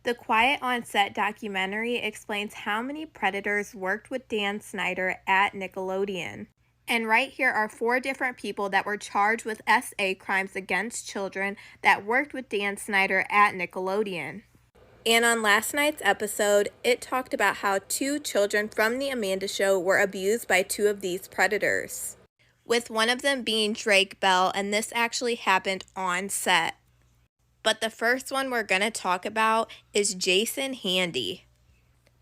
The Quiet on Set documentary explains how many predators worked with Dan Snyder at Nickelodeon. And right here are 4 different people that were charged with SA crimes against children that worked with Dan Snyder at Nickelodeon. And on last night's episode, it talked about how 2 children from The Amanda Show were abused by 2 of these predators, with one of them being Drake Bell, and this actually happened on set. But the first one we're going to talk about is Jason Handy.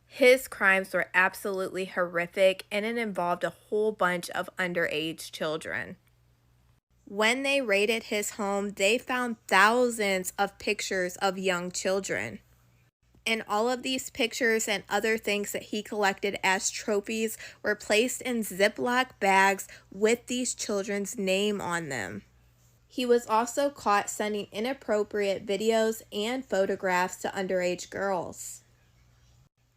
His crimes were absolutely horrific, and it involved a whole bunch of underage children. When they raided his home, they found thousands of pictures of young children. And all of these pictures and other things that he collected as trophies were placed in Ziploc bags with these children's name on them. He was also caught sending inappropriate videos and photographs to underage girls.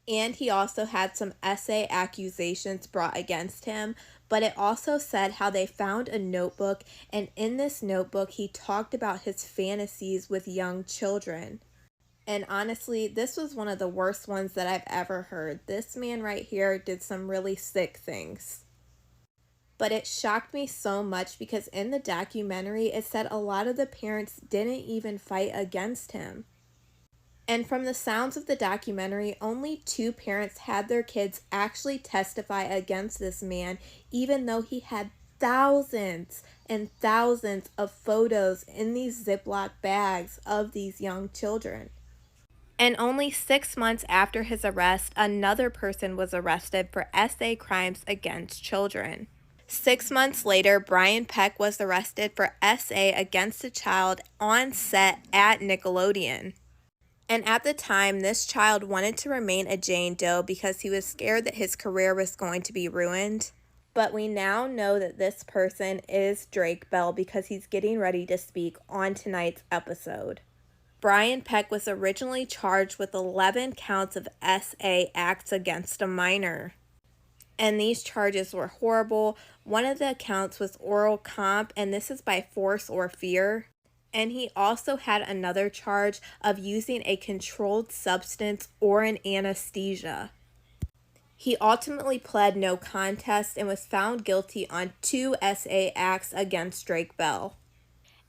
And he also had some SA accusations brought against him, but it also said how they found a notebook, and in this notebook he talked about his fantasies with young children. And honestly, this was one of the worst ones that I've ever heard. This man right here did some really sick things. But it shocked me so much because in the documentary, it said a lot of the parents didn't even fight against him. And from the sounds of the documentary, only 2 parents had their kids actually testify against this man, even though he had thousands and thousands of photos in these Ziploc bags of these young children. And only 6 months after his arrest, another person was arrested for SA crimes against children. 6 months later, Brian Peck was arrested for SA against a child on set at Nickelodeon. And at the time, this child wanted to remain a Jane Doe because he was scared that his career was going to be ruined. But we now know that this person is Drake Bell because he's getting ready to speak on tonight's episode. Brian Peck was originally charged with 11 counts of SA acts against a minor. And these charges were horrible. One of the accounts was oral comp, and this is by force or fear. And he also had another charge of using a controlled substance or an anesthesia. He ultimately pled no contest and was found guilty on 2 SA acts against Drake Bell.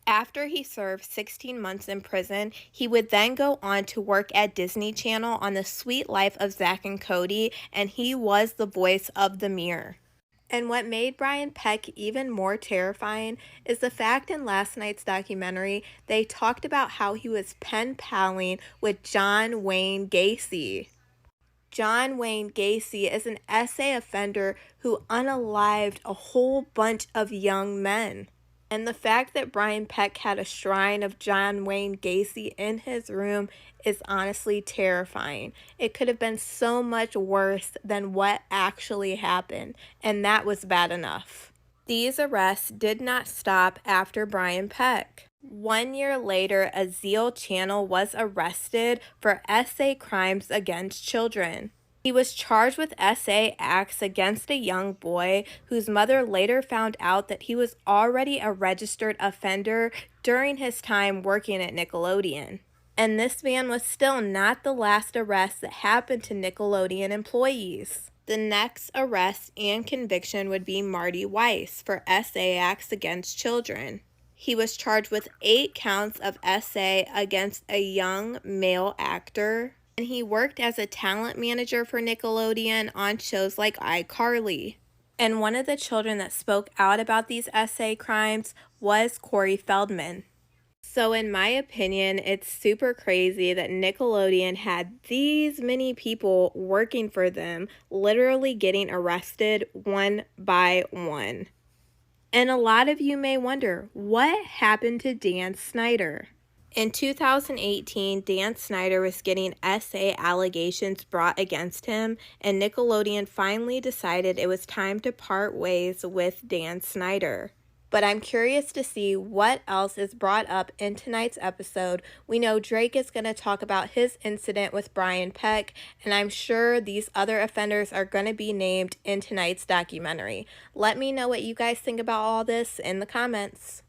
After he served 16 months in prison, he would then go on to work at Disney Channel on The Sweet Life of Zack and Cody, and he was the voice of the mirror. And what made Brian Peck even more terrifying is the fact in last night's documentary, they talked about how he was pen paling with John Wayne Gacy. John Wayne Gacy is an SA offender who unalived a whole bunch of young men. And the fact that Brian Peck had a shrine of John Wayne Gacy in his room is honestly terrifying. It could have been so much worse than what actually happened, and that was bad enough. These arrests did not stop after Brian Peck. 1 year later, Azeel Channel was arrested for SA crimes against children. He was charged with SA acts against a young boy whose mother later found out that he was already a registered offender during his time working at Nickelodeon. And this man was still not the last arrest that happened to Nickelodeon employees. The next arrest and conviction would be Marty Weiss for SA acts against children. He was charged with 8 counts of SA against a young male actor. And he worked as a talent manager for Nickelodeon on shows like iCarly. And one of the children that spoke out about these SA crimes was Corey Feldman. So in my opinion, it's super crazy that Nickelodeon had these many people working for them, literally getting arrested one by one. And a lot of you may wonder, what happened to Dan Snyder? In 2018, Dan Snyder was getting SA allegations brought against him, and Nickelodeon finally decided it was time to part ways with Dan Snyder. But I'm curious to see what else is brought up in tonight's episode. We know Drake is going to talk about his incident with Brian Peck, and I'm sure these other offenders are going to be named in tonight's documentary. Let me know what you guys think about all this in the comments.